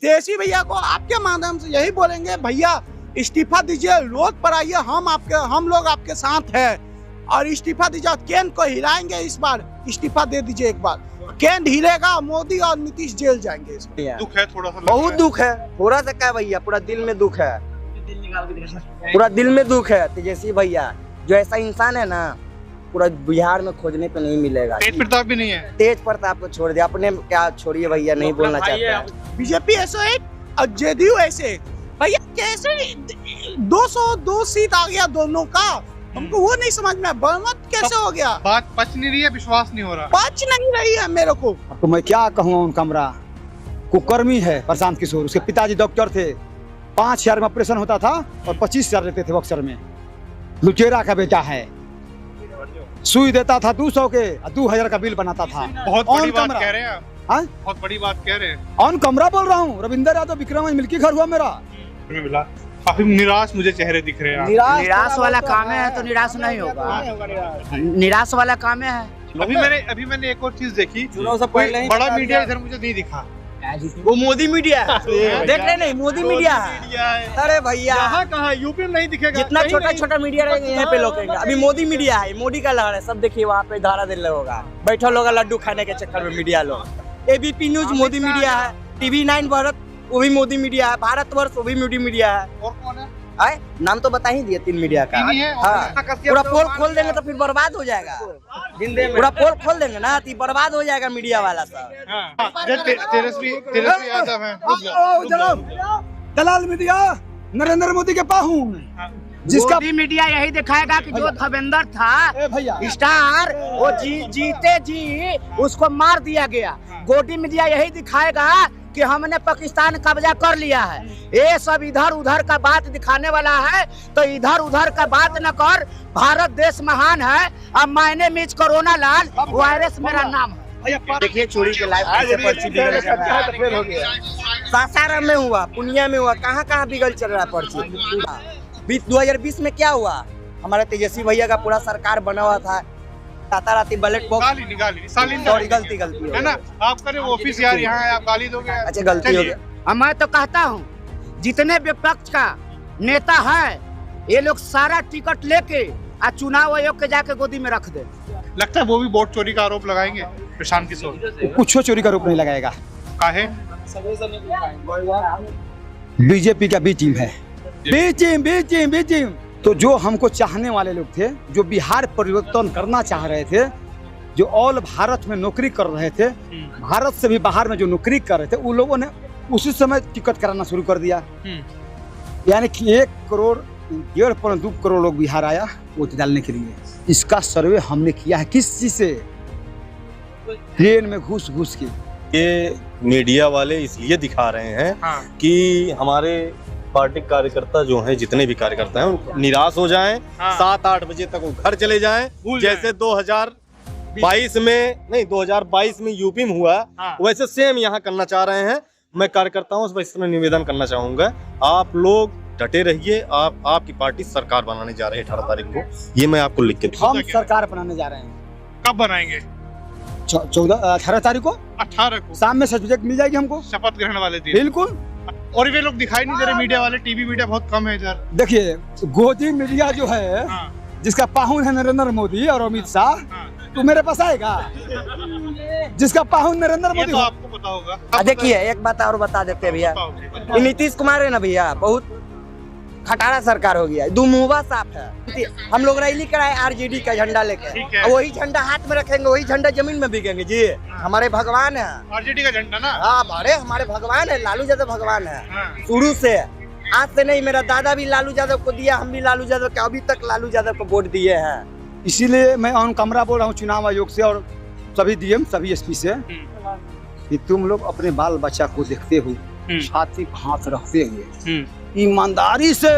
तेजस्वी भैया को आपके माध्यम से यही बोलेंगे, भैया इस्तीफा दीजिए, रोड पर आइए, हम लोग आपके साथ हैं और इस्तीफा दीजिए। केंद्र को हिलाएंगे, इस बार इस्तीफा दे दीजिए एक बार। केंद्र हिलेगा, मोदी और नीतीश जेल जाएंगे। दुख है थोड़ा सा, बहुत दुख है। थोड़ा सा क्या भैया, पूरा दिल में दुख है, पूरा दिल में दुख है। तेजस्वी भैया जो ऐसा इंसान है ना, पूरा बिहार में खोजने पे नहीं मिलेगा। तेज प्रताप भी नहीं है। तेज प्रताप को छोड़ दिया, अपने क्या छोड़िए भैया, नहीं बोलना चाहता। बीजेपी ऐसे एक और जेडीयू ऐसे, भैया कैसे 202 सीट आ गया दोनों का, हमको वो नहीं समझ में। बहुमत कैसे हो गया? बात पच नहीं रही है, विश्वास नहीं हो रहा, पच नहीं रही है मेरे को। तो मैं क्या कहूँ, उन कमरा कुकर्मी है प्रशांत किशोर। उसके पिताजी डॉक्टर थे, 5,000 में ऑपरेशन होता था और 25,000 लेते थे बक्सर में। लुचेरा का बेटा है, सुई देता था 200 के, 2,000 का बिल बनाता था। बहुत बड़ी बात कह रहे हैं आप। हाँ? बहुत बड़ी बात कह रहे हैं। ऑन कमरा बोल रहा हूँ। रविंदर यादव विक्रम मिल्की घर हुआ मेरा। मिला काफी निराश मुझे चेहरे दिख रहे हैं। निराश वाला काम है तो निराश नहीं होगा, निराश वाला काम है। अभी मैंने एक और चीज देखी, बड़ा मीडिया इधर मुझे नहीं दिखा। वो मोदी मीडिया है, देख रहे नहीं, मोदी मीडिया है। अरे भैया यहाँ कहाँ, यूपी में नहीं दिखेगा। जितना छोटा छोटा मीडिया रहेगा यहाँ पे लोग कहेंगे अभी मोदी मीडिया है, मोदी का लहर है। सब देखिए वहाँ पे धारा दिल होगा, बैठा लोग लड्डू खाने के चक्कर में मीडिया लोग। एबीपी न्यूज मोदी मीडिया है, TV9 भारत वो भी मोदी मीडिया है, भारतवर्ष वो भी मोदी मीडिया है। और कौन है? आए नाम तो बता ही दिए 3 मीडिया का। हाँ, पूरा पोल खोल देंगे तो फिर बर्बाद हो जाएगा। पूरा पोल खोल देंगे ना तो बर्बाद हो जाएगा मीडिया वाला सब। तेजस्वी यादव है। दलाल मीडिया नरेंद्र मोदी के पाहुन, जिसका मीडिया यही दिखाएगा कि जो धर्मेंद्र था स्टार, वो जीते जी उसको मार दिया गया। गोदी मीडिया यही दिखाएगा कि हमने पाकिस्तान कब्जा कर लिया है। ये सब इधर उधर का बात दिखाने वाला है, तो इधर उधर का बात न कर। भारत देश महान है। अब मायने मीच कोरोना लाल, वायरस मेरा नाम है। देखिए चोरी के लाइव सासाराम में हुआ, पुनिया में हुआ, कहाँ कहाँ बिगड़ चल रहा है पर्ची। 2020 में क्या हुआ, हमारे तेजस्वी भैया का पूरा सरकार बना हुआ था, राताराती बैलेट बॉक्स गलती है ना। आप करे ऑफिस यार, यहाँ आप गाली दोगे। अच्छा गलती हो गया। मैं तो कहता हूँ जितने विपक्ष का नेता है, ये लोग सारा टिकट लेके चुनाव आयोग के जाके गोदी में रख दे। लगता है वो भी वोट चोरी का आरोप लगाएंगे प्रशांत किशोर। कुछ चोरी का आरोप नहीं लगाएगा। काहे? बीजेपी का बी टीम है, बी टीम। तो जो हमको चाहने वाले लोग थे, जो बिहार परिवर्तन करना चाह रहे थे, जो ऑल भारत में नौकरी कर रहे थे, भारत से भी बाहर में जो नौकरी कर रहे थे, उन लोगों ने उसी समय टिकट कराना शुरू कर दिया। यानी कि 1 करोड़ 1.5 करोड़ लोग बिहार आया वोट डालने के लिए। इसका सर्वे हमने किया है। किस चीज से? ट्रेन में घुस के। ये मीडिया वाले इसलिए दिखा रहे हैं कि हमारे पार्टी कार्यकर्ता जो हैं, जितने भी कार्यकर्ता हैं, उनको निराश हो जाएं। 7-8 बजे तक वो घर चले जाएं। जैसे 2022 में नहीं, 2022 में यूपी में हुआ, वैसे सेम यहाँ करना चाह रहे हैं। मैं कार्यकर्ताओं से बस इतना निवेदन करना चाहूंगा, आप लोग डटे रहिए। आपकी पार्टी सरकार बनाने जा रही है 18 तारीख को, ये मैं आपको लिख के दूं। हम सरकार बनाने जा रहे हैं। कब बनाएंगे? 18 तारीख को। 18 को शाम में सर्टिफिकेट मिल जाएगी हमको, शपथ ग्रहण वाले दिन। बिल्कुल। और वे लोग दिखाई नहीं दे रहे, मीडिया वाले, टीवी मीडिया बहुत कम है इधर। देखिए गोदी मीडिया जो है, जिसका पाहुन है नरेंद्र मोदी और अमित शाह, तो मेरे पास आएगा। जिसका पाहुन नरेंद्र मोदी, तो आपको पता होगा। देखिए एक बात और बता देते भैया, नीतीश कुमार है ना भैया, बहुत खटारा सरकार हो गया, दुमुहा साफ है। हम लोग रैली कराए RJD का झंडा लेके, वही झंडा हाथ में रखेंगे, वही झंडा जमीन में बिकेंगे जी। हमारे भगवान है RJD का झंडा ना। हाँ, हमारे भगवान है, लालू यादव भगवान है शुरू से। आज से नहीं, मेरा दादा भी लालू यादव को दिया, हम भी लालू यादव के अभी तक लालू यादव को वोट दिए हैं। इसीलिए मैं ऑन कैमरा बोल रहा हूँ चुनाव आयोग से और सभी DM सभी SP से कि तुम लोग अपने बाल बच्चा को देखते हुए, छाती पर हाथ रखते हुए ईमानदारी से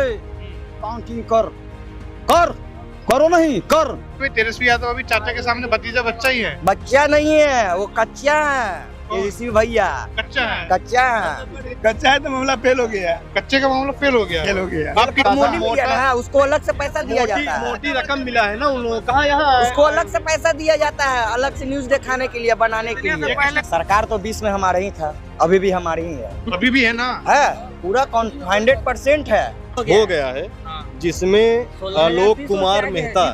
काउंटिंग करो नहीं कर। तेजस्वी यादव अभी चाचा के सामने भतीजा बच्चा ही है। बच्चा नहीं है, वो कच्चा है। तेजस्वी भैया कच्चा है। कच्चा है। कच्चा है तो मामला फेल हो गया। कच्चे का मामला फेल हो गया। फेल हो गया। आपकी मोदी मिला है, उसको अलग से पैसा दिया जाता है। मोटी रकम मिला है ना उन लोगों को, कहाँ यहाँ उसको अलग से पैसा दिया जाता है, अलग से न्यूज दिखाने के लिए, बनाने के लिए। सरकार तो 20 में हमारे ही था, अभी भी हमारी ही है। अभी भी है ना? है, पूरा 100% है। हो गया है, जिसमें आलोक कुमार मेहता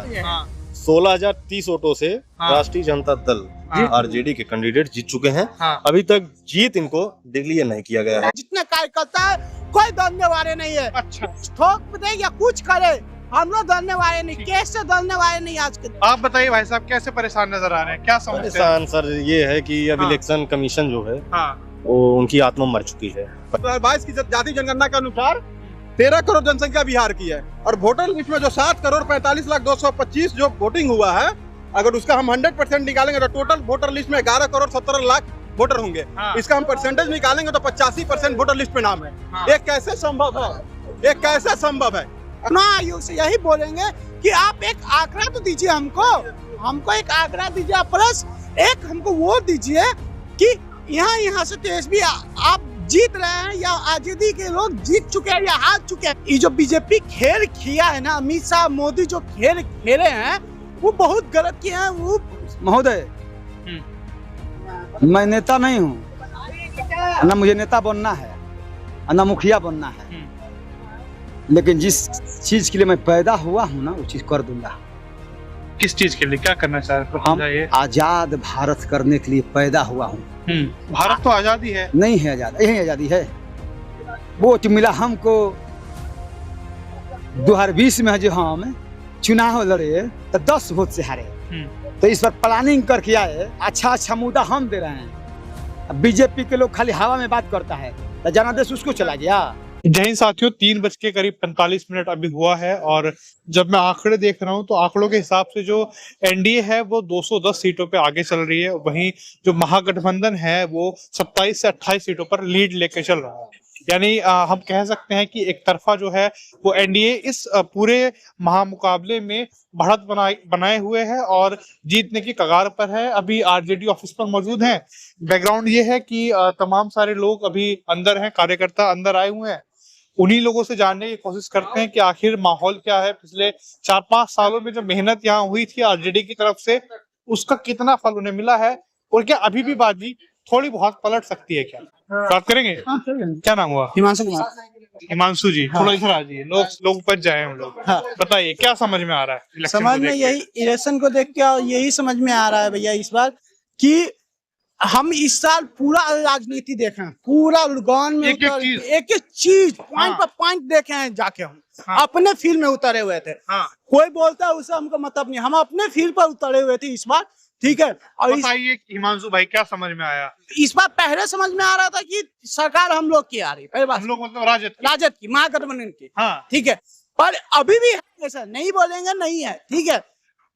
16,030 वोटों से राष्ट्रीय जनता दल आरजेडी के कैंडिडेट जीत चुके हैं। अभी तक जीत इनको डिक्लेयर नहीं किया गया है। जितने कार्यकर्ता है कोई दलने वाले नहीं है। अच्छा, ठोक दे या कुछ करे, हम लोग दलने वाले नहीं, कैसे दलने वाले नहीं आज के। आप बताइए भाई साहब, कैसे परेशान नजर आ रहे हैं, क्या समस्या है? परेशान सर ये है कि अब इलेक्शन कमीशन जो है वो उनकी आत्मा मर चुकी है। 2022 की जाति जनगणना के अनुसार 13 करोड़ जनसंख्या बिहार की है और वोटर लिस्ट में जो 7,45,225 जो वोटिंग हुआ है, अगर उसका हम 100% निकालेंगे तो टोटल वोटर लिस्ट में 11,17,00,000 वोटर होंगे। इसका हम परसेंटेज निकालेंगे तो 85% वोटर लिस्ट में नाम है। ये कैसे संभव है? ये कैसे संभव है? ना आयोग से यही बोलेंगे कि आप एक आंकड़ा तो दीजिए हमको एक आंकड़ा दीजिए, प्लस एक हमको वो दीजिए कि यहाँ से तेजस्वी आप जीत रहे हैं या आजादी के लोग जीत चुके हैं या हार चुके हैं। ये जो बीजेपी खेल किया है ना, अमित शाह मोदी जो खेल खेले हैं वो बहुत गलत किए हैं। वो महोदय, मैं नेता नहीं हूँ, ना मुझे नेता बनना है, ना मुखिया बनना है, लेकिन जिस चीज के लिए मैं पैदा हुआ हूँ ना वो चीज कर दूंगा। किस चीज के लिए, क्या करना चाह रहे हैं? हम आजाद भारत करने के लिए पैदा हुआ हूँ। भारत तो आजादी है। नहीं है आजाद, यही आजादी है। वोट मिला हमको 2020 में, जो हम चुनाव लड़े तो 10 वोट से हारे, तो इस पर प्लानिंग करके आए। अच्छा मुद्दा हम दे रहे हैं। बीजेपी के लोग खाली हवा में बात करता है, तो जनादेश उसको चला गया। जय हिंद साथियों, 3:45 अभी हुआ है और जब मैं आंकड़े देख रहा हूं तो आंकड़ों के हिसाब से जो एनडीए है वो 210 सीटों पे आगे चल रही है, वहीं जो महागठबंधन है वो 27 से 28 सीटों पर लीड लेके चल रहा है। यानी हम कह सकते हैं कि एक तरफा जो है वो एनडीए इस पूरे महामुकाबले में बढ़त बनाए हुए है और जीतने की कगार पर है। अभी आरजेडी ऑफिस पर मौजूद हैं। बैकग्राउंड ये है कि तमाम सारे लोग अभी अंदर हैं, कार्यकर्ता अंदर आए हुए हैं। उन्हीं लोगों से जानने की कोशिश करते हैं कि आखिर माहौल क्या है। पिछले 4-5 सालों में जो मेहनत यहाँ हुई थी आरजेडी की तरफ से, उसका कितना फल उन्हें मिला है और क्या अभी भी बाजी थोड़ी बहुत पलट सकती है? क्या बात करेंगे? क्या नाम हुआ? हिमांशु कुमार। हिमांशु जी, थोड़ा इधर आ जाइए, लोग बच जाए हम लोग। बताइए क्या समझ में आ रहा है? समझ में यही इलेक्शन को देख के यही समझ में आ रहा है भैया इस बार कि हम इस साल पूरा राजनीति देखें, पूरा गांव में एक एक चीज पॉइंट पर पॉइंट देखे हैं जाके। हम अपने फील्ड में उतरे हुए थे। कोई बोलता है उसे हमको मतलब नहीं, हम अपने फील्ड पर उतरे हुए थे इस बार। ठीक है, और बताइए हिमांशु भाई क्या समझ में आया? इस बार पहले समझ में आ रहा था कि सरकार हम लोग की आ रही, पहले बात हम लोग मतलब राजद की महागठबंधन की। ठीक है, पर अभी भी है, ऐसा नहीं बोलेंगे नहीं है। ठीक है,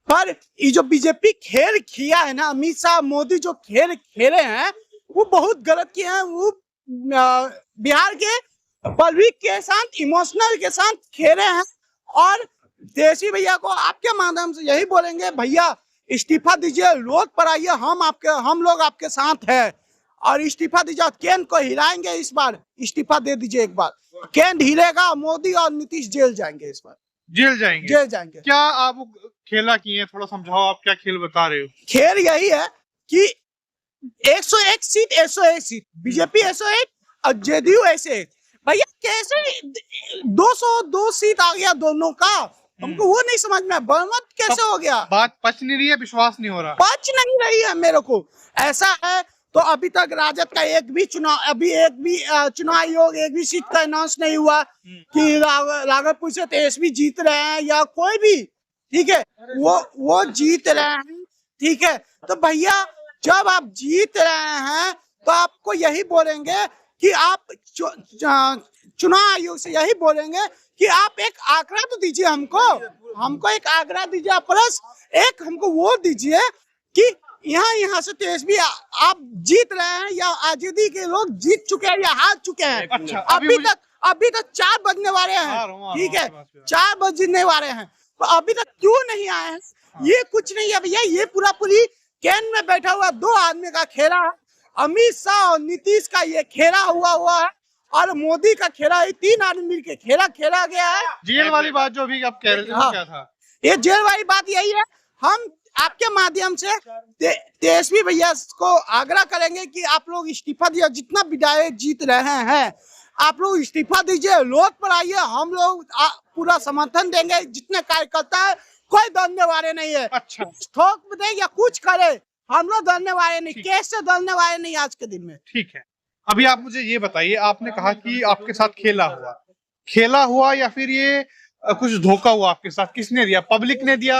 पर ये जो बीजेपी खेल किया है ना, अमित शाह मोदी जो खेल खेले हैं वो बहुत गलत किए हैं। वो बिहार के पब्लिक के साथ, इमोशनल के साथ खेले हैं। और तेजस्वी भैया को आपके माध्यम से यही बोलेंगे, भैया इस्तीफा दीजिए, रोड पर आइए, हम लोग आपके साथ हैं और इस्तीफा दीजिए। केंद्र को हिलाएंगे इस बार, इस्तीफा दे दीजिए एक बार। केंद्र हिलेगा, मोदी और नीतीश जेल जाएंगे इस बार। जेल जाएंगे। क्या आप खेला किए, थोड़ा समझाओ, आप क्या खेल बता रहे हो? खेल यही है कि 101 सीट बीजेपी 101 और जेडीयू 101। भैया कैसे 202 सीट आ गया दोनों का? हमको वो नहीं समझ में, बहुमत कैसे हो गया? बात पच नहीं रही है, विश्वास नहीं हो रहा, पच नहीं रही है मेरे को। ऐसा है तो अभी तक राजद का एक भी चुनाव आयोग एक भी सीट का अनाउंस नहीं हुआ कि राघवपुर से तेजस्वी जीत रहे हैं या कोई भी। ठीक है, वो जीत रहे हैं। ठीक है, तो भैया जब आप जीत रहे हैं तो आपको यही बोलेंगे कि आप चुनाव आयोग से यही बोलेंगे कि आप एक आंकड़ा तो दीजिए हमको एक आंकड़ा दीजिए, प्लस एक हमको वो दीजिए कि यहाँ से तेजस्वी आप जीत रहे हैं या आजादी के लोग जीत चुके हैं या हार चुके हैं। अच्छा, अभी तक 4 बजने वाले हैं। ठीक है, 4 बजने वाले हैं, तो अभी तक क्यों नहीं आए हैं? ये कुछ नहीं है भैया, ये पूरी केंद्र में बैठा हुआ 2 आदमी का खेला है अमित शाह और नीतीश का ये खेला हुआ है और मोदी का खेला, ये 3 आदमी मिलके खेला गया है। जेल वाली बात जो अभी आप कह रहे थे वो क्या था? ये जेल वाली बात यही है, हम आपके माध्यम से तेजस्वी भैया को आग्रह करेंगे कि आप लोग इस्तीफा दिया, जितना विधायक जीत रहे हैं आप लोग इस्तीफा दीजिए, रोड पर आइए, हम लोग पूरा समर्थन देंगे। जितने कार्यकर्ता है कोई दलने वाले नहीं है। अच्छा, ठोक दे या कुछ करे, हम लोग दलने वाले नहीं, केस से दलने वाले नहीं आज के दिन में। ठीक है। अभी आप मुझे ये बताइए, आपने कहा कि आपके साथ खेला हुआ या फिर ये कुछ धोखा हुआ आपके साथ, किसने दिया? पब्लिक ने दिया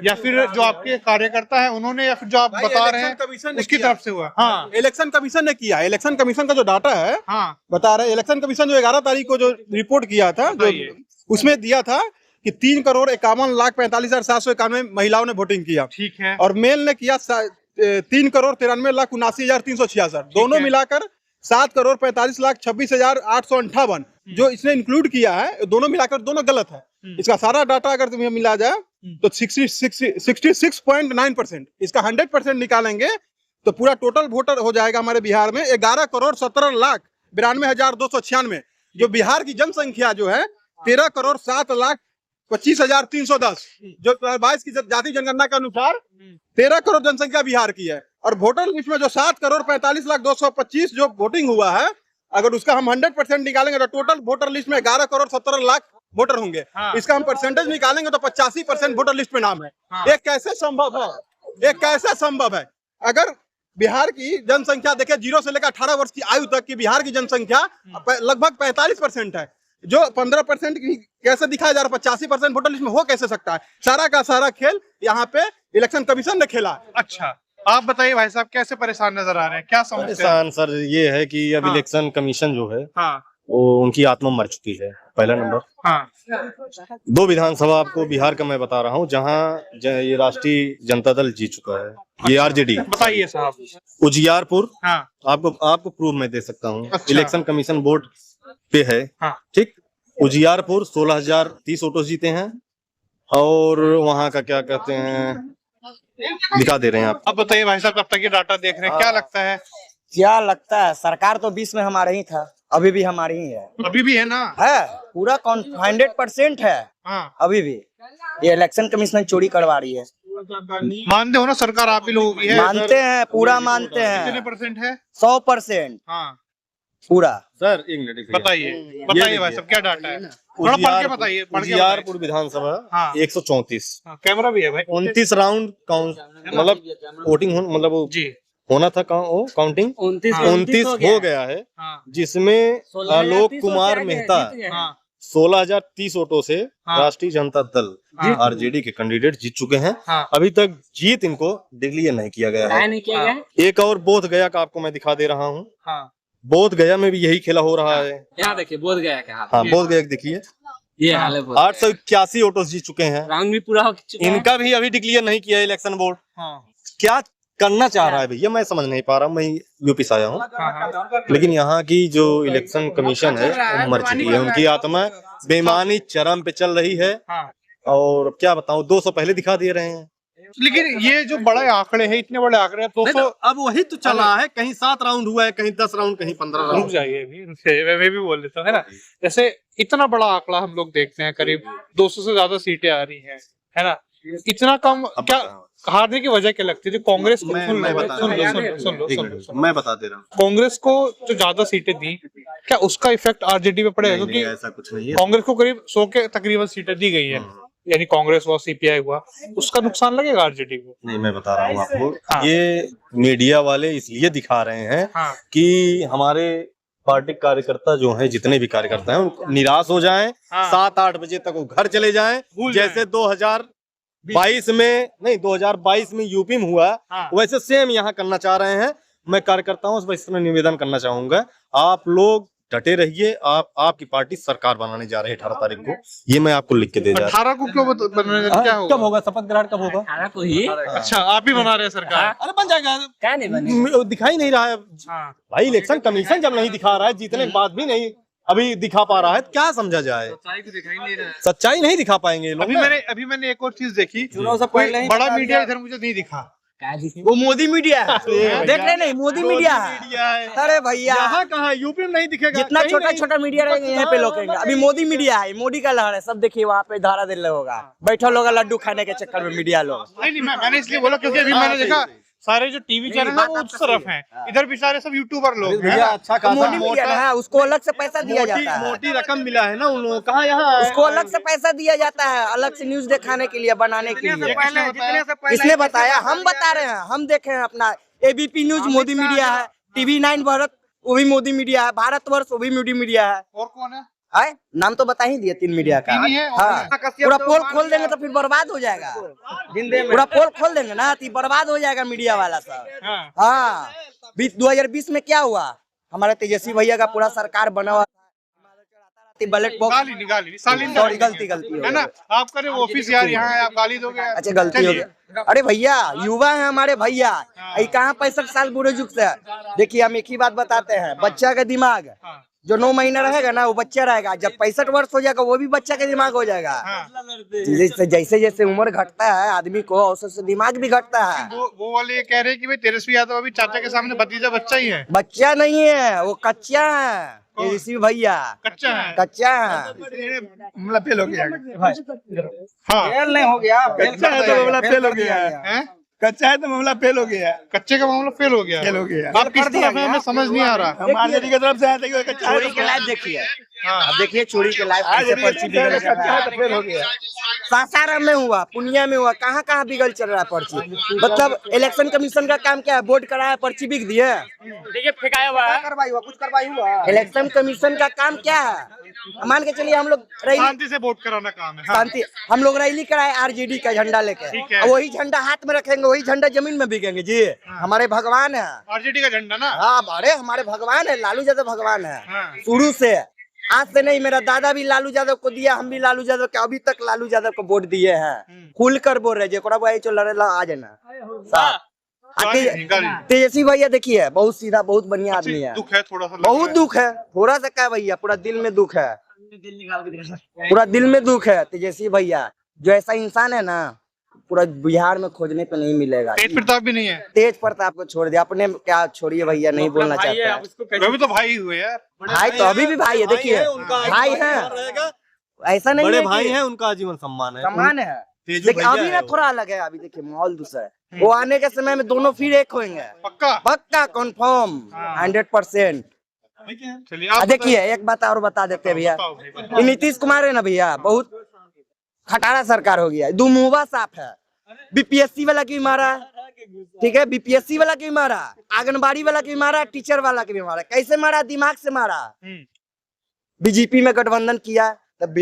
या फिर जो आपके कार्यकर्ता है उन्होंने, या फिर जो आप बता रहे हैं उसकी तरफ से हुआ? हाँ, इलेक्शन कमीशन ने किया। इलेक्शन कमीशन का जो डाटा है, हाँ, बता रहे, इलेक्शन कमीशन जो 11 तारीख को जो रिपोर्ट किया था, जो उसमें दिया था कि 3,51,45,791 महिलाओं ने वोटिंग किया। ठीक है। और मेल ने किया 3,93,79,366। दोनों मिलाकर 7,45,26,858 जो इसने इंक्लूड किया है, दोनों मिलाकर दोनों गलत है। इसका सारा डाटा अगर तुम्हें मिला जाए तो 66.9%। इसका 100% निकालेंगे तो पूरा टोटल वोटर हो जाएगा हमारे बिहार में 11,17,92,296। जो बिहार की जनसंख्या जो है 13,07,25,310। जो 22 की जाति जनगणना के अनुसार 13 करोड़ जनसंख्या बिहार की है। और वोटर लिस्ट में जो 7,45,02,25 जो वोटिंग हुआ है, अगर उसका हम 100% निकालेंगे तो टोटल वोटर लिस्ट में 11,17,00,000 वोटर होंगे। हाँ। इसका हम परसेंटेज निकालेंगे तो 85% वोटर लिस्ट में नाम है। हाँ। ये कैसे संभव है? ये कैसे संभव है? अगर बिहार की जनसंख्या देखे 0 से लेकर 18 वर्ष की आयु तक की बिहार की जनसंख्या लगभग 45% है। जो 15% की कैसे दिखाया जा रहा है, 85% वोटर लिस्ट में हो कैसे सकता है? सारा का सारा खेल यहाँ पे इलेक्शन कमीशन ने खेला। अच्छा, आप बताइए भाई साहब, कैसे परेशान नजर आ रहे हैं, क्या समस्या है? परेशान सर ये है कि अब हाँ। इलेक्शन कमीशन जो है हाँ, वो उनकी आत्मा मर चुकी है, पहला नंबर। हाँ, 2 विधानसभा आपको बिहार का मैं बता रहा हूँ जहाँ ये राष्ट्रीय जनता दल जीत चुका है, ये आरजेडी। बताइए साहब। उजियारपुर, हाँ, आपको प्रूफ मैं दे सकता हूँ। अच्छा। इलेक्शन कमीशन बोर्ड पे है। हाँ। ठीक, उजियारपुर 16,030 वोटों जीते हैं। और वहाँ का क्या कहते हैं, दिखा दे रहे हैं आप। अब बताइए भाई साहब, अब तक ये डाटा देख रहे हैं, क्या लगता है? क्या लगता है? सरकार तो 20 में हमारे ही था, अभी भी हमारी ही है। अभी भी है ना? है, पूरा 100% है। हाँ, अभी भी ये इलेक्शन कमीशन चोरी करवा रही है। मानते हो ना, सरकार आप ही लोगों की है? मानते हैं, पूरा मानते कितने हैं। परसेंट है? 100% हाँ, पूरा। सर एक मिनट बताइए भाई साहब, क्या डाटा है? थोड़ा पढ़ के बताइए, उजियारपुर विधानसभा हाँ। 134। हाँ, कैमरा भी है भाई। 29 राउंड मतलब वोटिंग मतलब वो जी, होना था काउंटिंग 29 हो गया है, हाँ, जिसमें आलोक कुमार मेहता हाँ, 16,030 वोटों से हाँ। राष्ट्रीय जनता दल हाँ। आरजेडी के कैंडिडेट जीत चुके हैं। हाँ। अभी तक जीत इनको डिक्लेयर नहीं किया गया है। एक और बोध गया का आपको मैं दिखा दे रहा हूँ। हाँ, बोध गया में भी यही खेला हो रहा है। यहाँ देखिए बोध गया का हाल। हाँ, बोध गया देखिए, ये हाल है बोध गया। 881 वोटों जीत चुके हैं। राउंड भी पूरा हो चुका है। इनका भी अभी डिक्लेयर नहीं किया इलेक्शन बोर्ड। हाँ, क्या करना चाह रहा है भैया, मैं समझ नहीं पा रहा हूँ। मैं यूपी से आया हूँ, हाँ, लेकिन यहाँ की जो इलेक्शन कमीशन है वो मर चुकी है। उनकी आत्मा बेईमानी चरम पे चल रही है। हाँ। और क्या बताऊँ, 200 पहले दिखा दे रहे हैं। लेकिन ये जो बड़े आंकड़े हैं, इतने बड़े आंकड़े हैं, 200 अब वही तो चला है, कहीं 7 राउंड हुआ है, कहीं 10 राउंड, कहीं 15 रुक राउंड। जाइए अभी, मैं भी बोल देता हूँ, है ना। जैसे इतना बड़ा आंकड़ा हम लोग देखते हैं, करीब 200 से ज्यादा सीटें आ रही हैं, है ना। इतना कम क्या हारने की वजह क्या लगती है? जो कांग्रेस को मैं सुन बता लो, मैं बता दे रहा हूँ। कांग्रेस को जो ज्यादा सीटें दी, क्या उसका इफेक्ट आरजेडी पे पड़ेगा? नहीं, क्योंकि ऐसा कुछ नहीं है। कांग्रेस को करीब 100 के तकरीबन सीटें दी गई है, यानी कांग्रेस हुआ, सीपीआई हुआ, उसका नुकसान लगेगा आरजेडी को? नहीं, मैं बता रहा हूँ आपको। हाँ। ये मीडिया वाले इसलिए दिखा रहे हैं हाँ, कि हमारे पार्टी कार्यकर्ता जो हैं, जितने भी कार्यकर्ता हैं, उनको निराश हो जाएं। हाँ। 7-8 बजे तक वो घर चले जाएं। भूल जैसे 2022 में यूपी में हुआ, हाँ। वैसे सेम यहाँ करना चाह रहे हैं। मैं कार्यकर्ताओं से बस इतना निवेदन करना चाहूंगा, आप लोग डटे रहिए। आपकी पार्टी सरकार बनाने जा रही है 18 तारीख को, ये मैं आपको लिख के दे जा रहा 18 को क्यों बनाने? क्या होगा? कब होगा शपथ ग्रहण, कब होगा? 18 को ही। अच्छा, आप ही बना रहे हैं सरकार? अरे बन जाएगा, क्या नहीं बने? दिखाई नहीं रहा है हाँ, भाई। इलेक्शन कमीशन जब नहीं दिखा रहा है, जीतने के बाद भी नहीं अभी दिखा पा रहा है, तो क्या समझा जाए? दिखाई नहीं रहा है। सच्चाई नहीं दिखा पाएंगे ये लोग। अभी मैंने एक और चीज देखी, चुनाव से कोई पहले ही बड़ा बता मीडिया दिया। इधर मुझे नहीं दिखा, वो मोदी मीडिया है। देख रहे नहीं, मोदी मीडिया है। अरे भैया यहाँ कहाँ यूपी में नहीं दिखेगा, जितना कहीं छोटा नहीं। छोटा मीडिया रहेगा यहाँ पे लोकेंगे। अभी मोदी मीडिया है, मोदी का लहर है। सब देखिए वहाँ पे धारा दिल होगा, बैठा लोग लड्डू खाने के चक्कर में मीडिया लोग। नहीं मैंने इसलिए बोला क्योंकि अभी मैंने देखा सारे जो टीवी चैनल है वो उस तरफ हैं, इधर भी सारे सब यूट्यूबर लोग हैं। भैया अच्छा खासा मोदी मीडिया है, उसको अलग से पैसा दिया जाता है। मोटी रकम मिला है ना उन लोगों को, कहाँ यहाँ है? उसको अलग से पैसा दिया जाता है, अलग से न्यूज दिखाने के लिए, बनाने के लिए। किसने बताया? हम बता रहे हैं, हम देखे हैं अपना एबीपी न्यूज मोदी मीडिया है, TV9 भारत वो भी मोदी मीडिया है, भारतवर्ष वो भी मोदी मीडिया है। और कौन है? है नाम तो बता ही दिया 3 मीडिया का। तीन ही है, हाँ, पूरा पोल खोल देंगे तो फिर बर्बाद हो जाएगा। पूरा पोल खोल देंगे ना तो बर्बाद हो जाएगा मीडिया वाला सब। हाँ 2020 में क्या हुआ? हमारे तेजस्वी भैया का पूरा सरकार बना हुआ बैलेट बॉक्स। निकाली गलती है ना, आप करे ऑफिस यार, यहाँ आप गाली दोगे। अच्छा गलती हो गया। अरे भैया युवा है हमारे भैया, कहाँ 65 साल बुरे युग से। देखिए हम एक ही बात बताते हैं, बच्चा का दिमाग जो 9 महीना रहेगा ना वो बच्चा रहेगा, जब 65 वर्ष हो जाएगा वो भी बच्चा का दिमाग हो जाएगा। जैसे जैसे उम्र घटता है आदमी को औसत दिमाग भी घटता है। वो वाले ये कह रहे हैं कि भाई तेजस्वी यादव अभी चाचा के सामने भतीजा बच्चा ही है। बच्चा नहीं है, वो कच्चा है। तेजस्वी भैया कच्चा है, कच्चा है। मतलब फेल हो गया। हाँ नहीं हो गया, कच्चा है तो मामला फेल हो गया है। कच्चा है तो मामला फेल हो गया। कच्चे का मामला फेल हो गया। फेल हो गया। आप किस तरफ हैं हमें समझ नहीं आ रहा। हम आरजेडी की तरफ से आए थे कि कच्चा है चोरी तो के लाइव देखिए। हाँ अब देखिए चोरी के लाइव आज कैसे पर्ची बिगड़ कच्चा रहा है है। तो फेल हो गया। सासाराम में हुआ, पुनिया में हुआ, कहाँ कहाँ बिगड़ चल रहा है पर्ची। मतलब इलेक्शन कमीशन का काम क्या है? वोट कराया, पर्ची बिक दिए। देखिए फेंकाया हुआ है, कुछ करवाई हुआ। इलेक्शन कमीशन का काम क्या है? मान के चलिए हम लोग शांति से वोट कराना काम है। हाँ। शांति, हम लोग रैली कराए आरजेडी का झंडा लेके, ठीक है। वही झंडा हाथ में रखेंगे, वही झंडा जमीन में बिकेंगे जी। हमारे भगवान है। आरजेडी का झंडा ना। हाँ अरे हमारे भगवान है, लालू यादव भगवान है। हाँ। शुरू से, आज से नहीं, मेरा दादा भी लालू यादव को दिया, हम भी लालू यादव के अभी तक लालू यादव को वोट दिए हैं। खुल कर बोल रहे आ जाना। तेजस्वी भैया देखिए बहुत सीधा, बहुत बढ़िया आदमी है। दुख है थोड़ा सा, बहुत दुख है, थोड़ा सा क्या भैया, पूरा दिल में दुख है, पूरा दिल में दुख है। तेजस्वी भैया जो ऐसा इंसान है ना पूरा बिहार में खोजने पे नहीं मिलेगा। तेज प्रताप भी नहीं है। तेज प्रताप को छोड़ दिया, अपने क्या छोड़िए भैया, नहीं बोलना चाहते हैं। वो भी तो भाई हुए यार। भाई तो अभी भी भाई है, देखिए भाई है, ऐसा नहीं बड़े है भाई कि हैं, उनका आजीवन सम्मान है। सम्मान है। तेजू लेकिन भैया अभी है ना वो। थोड़ा अलग है, अभी देखिए माहौल दूसरा है। वो आने के समय में दोनों फिर एक होंगे, पक्का पक्का कंफर्म 100%। चलिए आप देखिए एक बात और बता देते हैं भैया, ये नीतीश कुमार है ना भैया, बहुत खटारा सरकार हो गया है, दो मुंहवा साफ है। बीपीएससी वाला की भी मारा, ठीक है, बीपीएससी वाला की भी मारा, आंगनबाड़ी वाला की भी मारा, टीचर वाला की भी मारा। कैसे मारा? दिमाग से मारा। बीजेपी में गठबंधन किया तब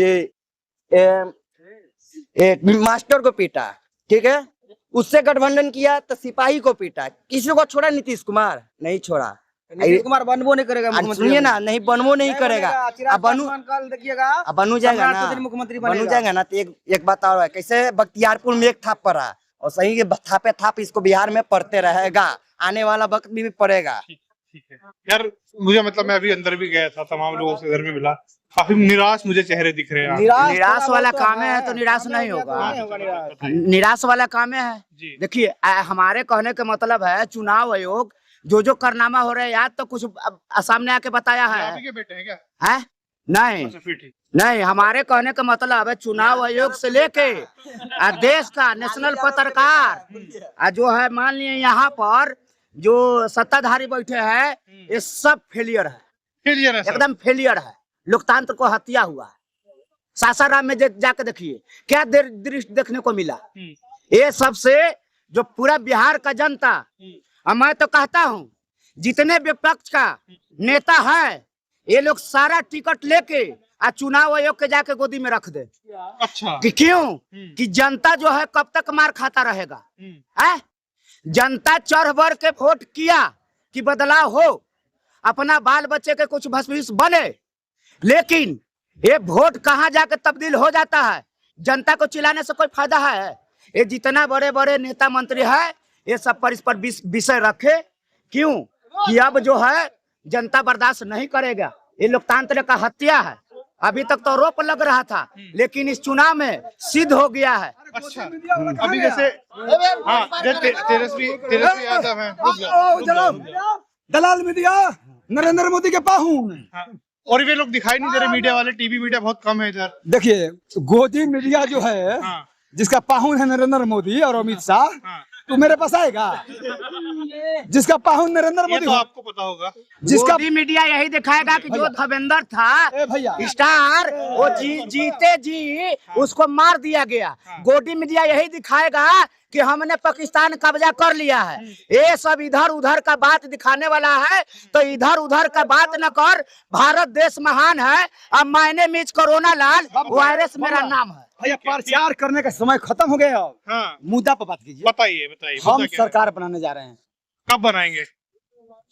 मास्टर को पीटा, ठीक है, उससे गठबंधन किया तो सिपाही को पीटा। किसी को छोड़ा? नीतीश कुमार नहीं छोड़ा। नीतीश कुमार बनबो नहीं करेगा मुख्यमंत्री। सुनिए ना, नहीं बनवो नहीं करेगा। अब बनू जाएगा ना, मुख्यमंत्री बनू जाएगा ना तो एक बात और है, कैसे बख्तियारपुर में एक थाप पड़ा और सही के थापे थाप इसको बिहार में पड़ते रहेगा, आने वाला वक्त भी पड़ेगा। ठीक है यार, मुझे मतलब मैं अभी अंदर भी गया था, तमाम लोगों से घर में मिला, काफी निराश मुझे चेहरे दिख रहे हैं। निराश वाला काम है तो निराश नहीं होगा, निराश वाला काम है। देखिए हमारे कहने का मतलब है चुनाव आयोग जो कारनामा हो रहा है, याद तो कुछ सामने आके बताया है। आप ही के बेटे हैं क्या? है नहीं, अच्छा, फिर ठीक। नहीं, हमारे कहने का मतलब है चुनाव आयोग से लेके देश का नेशनल पत्रकार जो है, मान लिए यहाँ पर जो सत्ताधारी बैठे हैं, ये सब फेलियर है, फेलियर है, एकदम फेलियर है। लोकतंत्र को हत्या हुआ है। सासाराम में जाके देखिए क्या दृश्य देखने को मिला। ये सबसे जो पूरा बिहार का जनता, और मैं तो कहता हूँ जितने विपक्ष का नेता है, ये लोग सारा टिकट लेके चुनाव आयोग के जाके गोदी में रख दे। अच्छा, कि क्यों? कि जनता जो है कब तक मार खाता रहेगा? है जनता चढ़ बढ़ के वोट किया कि बदलाव हो, अपना बाल बच्चे के कुछ भविष्य बने, लेकिन ये वोट कहाँ जाके तब्दील हो जाता है? जनता को चिल्लाने से कोई फायदा है? ये जितना बड़े बड़े नेता मंत्री है, ये सब पर इस पर विषय रखे। क्यों? कि अब जो है जनता बर्दाश्त नहीं करेगा। ये लोकतंत्र का हत्या है, अभी तक तो रोप लग रहा था, लेकिन इस चुनाव में सिद्ध हो गया है। अच्छा, अभी जैसे हाँ तेजस्वी यादव है, दलाल मीडिया नरेंद्र मोदी के पाहुन। हाँ, और वे लोग दिखाई नहीं दे रहे, मीडिया वाले, टीवी मीडिया बहुत कम है इधर। देखिए गोदी मीडिया जो है, हाँ, जिसका पाहुन है नरेंद्र मोदी और अमित शाह, हाँ, तो मेरे पास आएगा। जिसका पाहुन नरेंद्र ये मोदी तो आपको पता होगा। जिसका गोदी मीडिया यही दिखाएगा कि जो धर्मेंद्र था भैया स्टार, वो जीते जी उसको मार दिया गया। गोदी मीडिया यही दिखाएगा कि हमने पाकिस्तान कब्जा कर लिया है। ये सब इधर उधर का बात दिखाने वाला है, तो इधर उधर का बात न कर। भारत देश महान है। अब मायने मीच कोरोना लाल, वायरस मेरा नाम है। भैया प्रचार करने का समय खत्म हो गया। हाँ, मुद्दा पर बात कीजिए। बताइए हम मुद्दा क्या है? सरकार बनाने जा रहे हैं। कब बनाएंगे?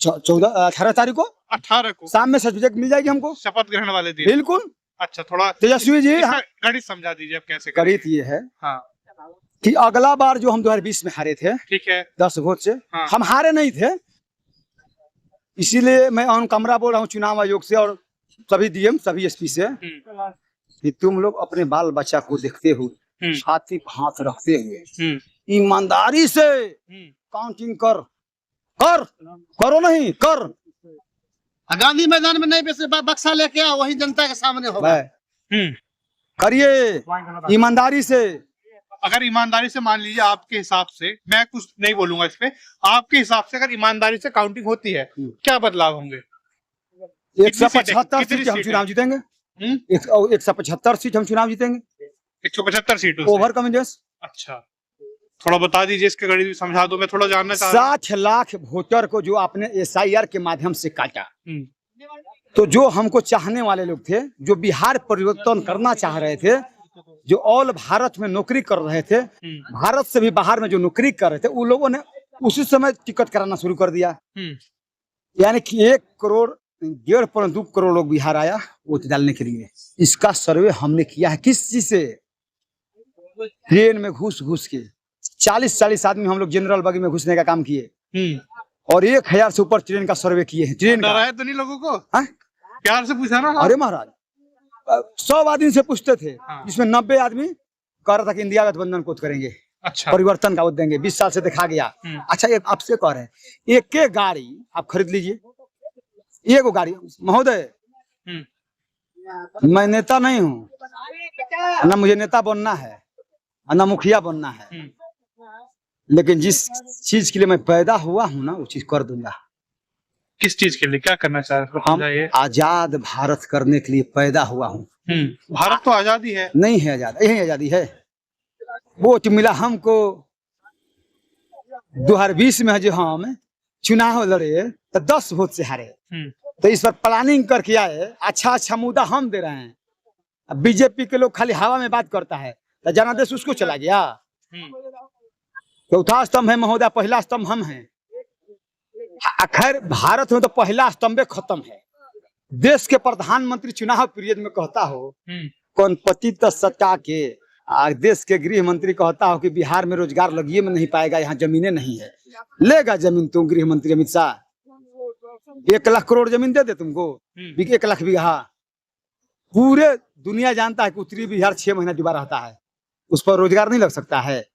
18 तारीख को 18 को शाम में सर्टिफिकेट मिल जाएगी हमको, शपथ ग्रहण वाले दिन। बिल्कुल। अच्छा, थोड़ा तेजस्वी जी इसका गणित समझा दीजिए, आप कैसे करें? गणित ये है हाँ, कि अगला बार जो हम 2020 में हारे थे ठीक है। 10 वोट से, हाँ। हम हारे नहीं थे। इसीलिए मैं ऑन कैमरा बोल रहा हूँ चुनाव आयोग से और सभी डीएम सभी एसपी से कि तुम लोग अपने बाल बच्चा को देखते हुए, छाती पर हाथ रखते हुए ईमानदारी से काउंटिंग करो नहीं कर। गांधी मैदान में नहीं बेचे बक्सा लेके आओ, वही जनता के सामने होगा। करिए ईमानदारी से। अगर ईमानदारी से, मान लीजिए आपके हिसाब से, मैं कुछ नहीं बोलूंगा इस पे, आपके हिसाब से अगर ईमानदारी से काउंटिंग होती है, क्या बदलाव होंगे? 175 सीट हम चुनाव जीतेंगे। 175 सीट हम चुनाव जीतेंगे, 175 सीटों ओवर कॉन्फिडेंस। अच्छा, थोड़ा बता दीजिए इसके गणित भी समझा दो, मैं थोड़ा जानना चाह रहा हूं। 60 लाख वोटर को जो आपने SIR के माध्यम से काटा, तो जो हमको चाहने वाले लोग थे, जो बिहार परिवर्तन करना चाह रहे थे, जो ऑल भारत में नौकरी कर रहे थे, भारत से भी बाहर में जो नौकरी कर रहे थे, उन लोगों ने उसी समय टिकट कराना शुरू कर दिया। यानी कि 1 करोड़ 1.5 करोड़ लोग बिहार आया वोट डालने के लिए। इसका सर्वे हमने किया है। किस चीज से? ट्रेन में घुस के 40 आदमी हम लोग जनरल बगी में घुसने का काम किए और 1000 से ऊपर ट्रेन का सर्वे किए हैं। ट्रेन का डराया तो नहीं लोगों को? हाँ? प्यार से पूछा ना। अरे महाराज 100 आदमी से पूछते थे, जिसमें 90 आदमी कह रहा था कि इंडिया गठबंधन को करेंगे। अच्छा, परिवर्तन का वोट देंगे। 20 साल से देखा गया। अच्छा, एक आपसे कह रहे हैं, एक गाड़ी आप खरीद लीजिए, एक गाड़ी। महोदय, मैं नेता नहीं हूँ, ना मुझे नेता बनना है, ना मुखिया बनना है, लेकिन जिस चीज के लिए मैं पैदा हुआ हूँ ना, वो चीज कर दूंगा। किस चीज के लिए, क्या करना चाह रहे हम आजाद भारत करने के लिए पैदा हुआ हूँ। भारत तो आजादी है। नहीं है आजाद, यही आजादी है। वोट मिला हमको 2020 में, जो हम चुनाव लड़े तो 10 वोट से हारे। तो इस पर प्लानिंग करके आए, अच्छा मुद्दा हम दे रहे हैं। अब बीजेपी के लोग खाली हवा में बात करता है, तो जनादेश उसको चला गया। चौथा स्तंभ है महोदय, पहला स्तंभ हम हैं। खैर भारत में तो पहला स्तंभ खत्म है। देश के प्रधानमंत्री चुनाव पीरियड में कहता हो कौन पतित सत्ता के, देश के गृह मंत्री कहता हो कि बिहार में रोजगार लगिए में नहीं पाएगा, यहाँ जमीनें नहीं है। लेगा जमीन तुम गृह मंत्री अमित शाह? 1 लाख करोड़ जमीन दे दे तुमको, 1 लाख बीघा। पूरे दुनिया जानता है कि उत्तरी बिहार 6 महीना डूबा रहता है, उस पर रोजगार नहीं लग सकता है।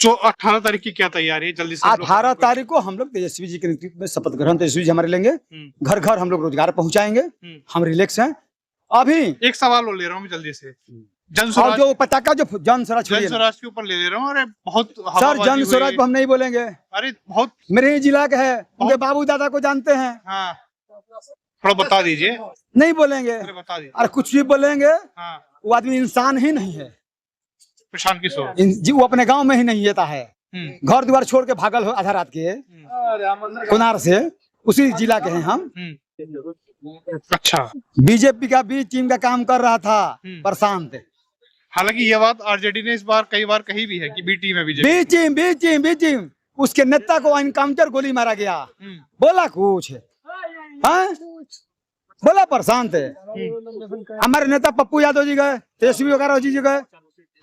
तो 18 तारीख की क्या तैयारी है? जल्दी से 18 तारीख को हम लोग तेजस्वी जी के नेतृत्व में शपथ ग्रहण तेजस्वी जी हमारे लेंगे। घर घर हम लोग रोजगार पहुंचाएंगे। हम रिलैक्स हैं। अभी एक सवाल और ले रहा हूँ जल्दी से, और जो पटाखा जो जन स्वराज के ऊपर ले रहा हूँ। अरे बहुत सर, जन स्वराज हम नहीं बोलेंगे। अरे बहुत मेरे ही जिला के है, उनके बाबू दादा को जानते हैं। हाँ, थोड़ा बता दीजिए। नहीं बोलेंगे। अरे बता दीजिए। अरे कुछ भी बोलेंगे, वो आदमी इंसान ही नहीं है। प्रशांत किशोर जी, वो अपने गांव में ही नहीं रहता है। घर द्वार छोड़ के भागल हो आधा रात के कुनार से, उसी जिला के हैं हम। अच्छा, बीजेपी का बी टीम का काम कर रहा था प्रशांत। हालांकि ये बात आरजेडी ने इस बार कई बार कही भी है कि बी टीम है बीजेपी। बी टीम उसके नेता को एनकाउंटर गोली मारा गया। बोला कुछ बोला प्रशांत है। हमारे नेता पप्पू यादव जी गए, तेजस्वी वगैरह जी गए।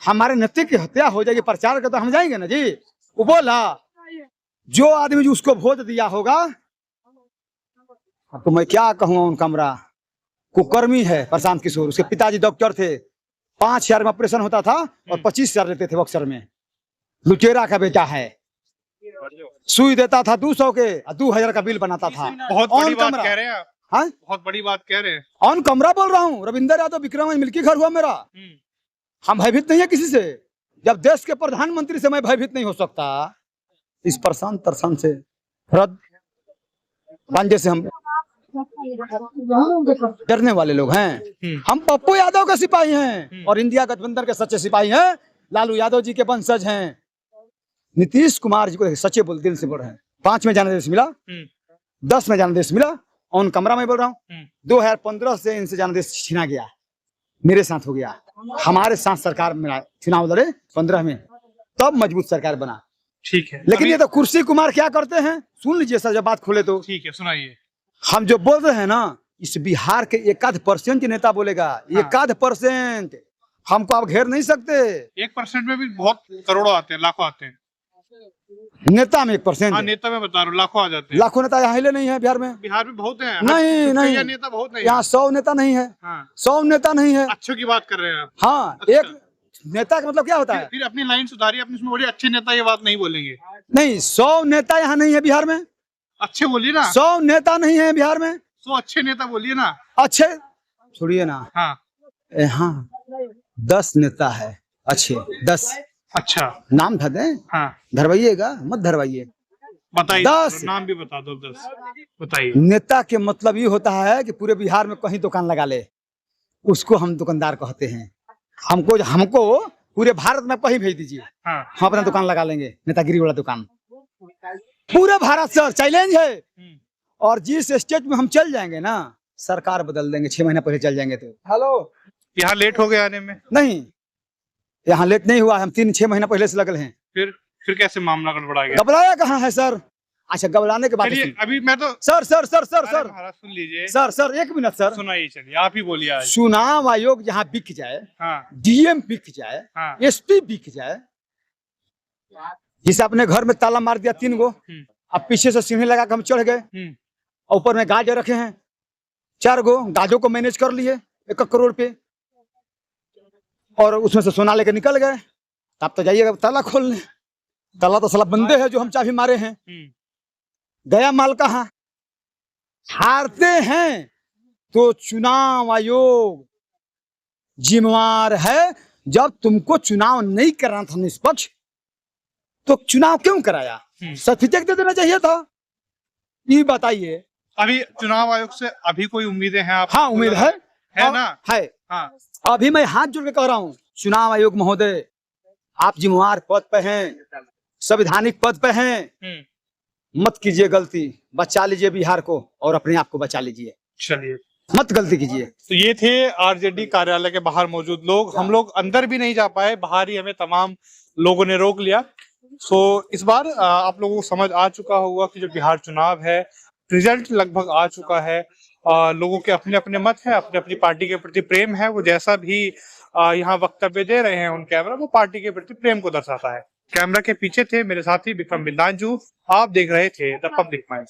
हमारे नेता की हत्या हो जाएगी प्रचार का, तो हम जाएंगे ना जी। वो बोला जो आदमी जो उसको वोट दिया होगा, तो मैं क्या कहूँ उन कमरा, कुकर्मी है प्रशांत किशोर। उसके पिताजी डॉक्टर थे, 5,000 में ऑपरेशन होता था और 25,000 लेते थे बक्सर में। लुटेरा का बेटा है, सुई देता था 200 के, 2,000 का बिल बनाता था। बहुत बड़ी बात कह रहे हैं आप। हाँ, बहुत बड़ी बात कह रहे हैं। ऑन कमरा बोल रहा हूँ। रविंदर यादव विक्रम मिल्की घर हुआ मेरा। हम भयभीत नहीं है किसी से। जब देश के प्रधानमंत्री से मैं भयभीत नहीं हो सकता, इस प्रशांत तरसान से रद्द पंजे से हम डरने वाले लोग हैं। हम पप्पू यादव के सिपाही हैं और इंडिया गठबंधन के सच्चे सिपाही हैं। लालू यादव जी के वंशज हैं। नीतीश कुमार जी को सच्चे बोल दिल से बोल रहे हैं। 5 में जनादेश मिला, 10 में जनादेश मिला। ऑन कमरा में बोल रहा हूँ, 2015 से इनसे जनादेश छीना गया, मेरे साथ हो गया। हमारे साथ सरकार में चुनाव लड़े 15 में, तब मजबूत सरकार बना। ठीक है, लेकिन ये तो कुर्सी कुमार क्या करते हैं, सुन लीजिए सर जब बात खोले तो। ठीक है, सुनाइए। हम जो बोल रहे हैं ना, इस बिहार के 1% नेता बोलेगा। 1% हमको आप घेर नहीं सकते। 1% में भी बहुत करोड़ों आते हैं, लाखों आते हैं। नेता में 1%। हाँ, नेता में बता रहा हूँ, लाखों आ जाते हैं। लाखों नेता यहाँ हिले नहीं है बिहार में। बिहार में बहुत है। नहीं नहीं, नेता बहुत नहीं। यहाँ 100 नेता नहीं है। 100 नेता नहीं है। अच्छों की बात कर रहे हैं आप। हाँ, एक नेता का मतलब क्या होता है? फिर अपनी लाइन सुधारिए, अपने उसमें बोलिए अच्छे नेता ये बात नहीं बोलेंगे। नहीं, 100 नेता यहाँ नहीं है बिहार में। अच्छे बोलिए ना। 100 नेता नहीं है बिहार में। 100 अच्छे नेता बोलिए ना। अच्छे छोड़िए ना। हाँ, यहाँ 10 नेता है अच्छे, 10। अच्छा, नाम था दें। हाँ, धरवाइएगा मत धरवाइए। बताइए 10 नाम भी बता दो। 10 बताइए। नेता के मतलब ये होता है कि पूरे बिहार में कहीं दुकान लगा ले, उसको हम दुकानदार कहते हैं। हमको पूरे भारत में कहीं भेज दीजिए, हाँ, हम अपना दुकान लगा लेंगे, नेतागिरी वाला दुकान। पूरे भारत सर चैलेंज है। और जिस स्टेट में हम चल जाएंगे ना, सरकार बदल देंगे। 6 महीना पहले चल जाएंगे तो। हेलो, यहाँ लेट हो गए आने में? नहीं, यहाँ लेट नहीं हुआ। हम 3-6 महीना पहले से लगल हैं। फिर कैसे मामला गड़बड़ा गया? घबराया कहाँ है सर? अच्छा, घबराने के बाद अभी मैं तो सर महाराज सुन लीजिए। सर 1 मिनट सर सुनाइए, चलिए आप ही बोलिए। आज चुनाव आयोग जहाँ बिक जाए, हाँ, डीएम बिक जाए, हाँ, एसपी बिक जाए, जिसे अपने घर में ताला मार दिया 3 गो, अब पीछे से सीढ़ी लगा के हम चढ़ गए, ऊपर में गाज रखे हैं 4 गो, गाजों को मैनेज कर लिए 1 करोड़ पे, और उसमें से सोना लेके निकल गए। आप तो जाइएगा ताला खोलने, ताला तो साला बंदे हैं जो हम चाबी मारे हैं। गया माल कहाँ? हारते हैं तो चुनाव आयोग जिम्मेवार है। जब तुमको चुनाव नहीं करना था निष्पक्ष, तो चुनाव क्यों कराया? सर्टिफिकेट दे देना चाहिए था। ये बताइए। अभी चुनाव आयोग से अभी कोई उम्मीदें हैं आप? हाँ, उम्मीद है ना? है। हाँ, अभी मैं हाथ जोड़ के कह रहा हूँ, चुनाव आयोग महोदय, आप जिम्मेवार पद पे हैं, संवैधानिक पद पे हैं, मत कीजिए गलती, बचा लीजिए बिहार को और अपने आप को बचा लीजिए। चलिए, मत गलती कीजिए। तो ये थे आरजेडी कार्यालय के बाहर मौजूद लोग। हम लोग अंदर भी नहीं जा पाए, बाहर ही हमें तमाम लोगों ने रोक लिया। इस बार आप लोगों को समझ आ चुका होगा कि जो बिहार चुनाव है, रिजल्ट लगभग आ चुका है। लोगों के अपने अपने मत है, अपनी अपनी पार्टी के प्रति प्रेम है। वो जैसा भी यहाँ वक्तव्य दे रहे हैं उन कैमरा, वो पार्टी के प्रति प्रेम को दर्शाता है। कैमरा के पीछे थे मेरे साथी विक्रम बिंदांजू। आप देख रहे थे द पब्लिक माइंड।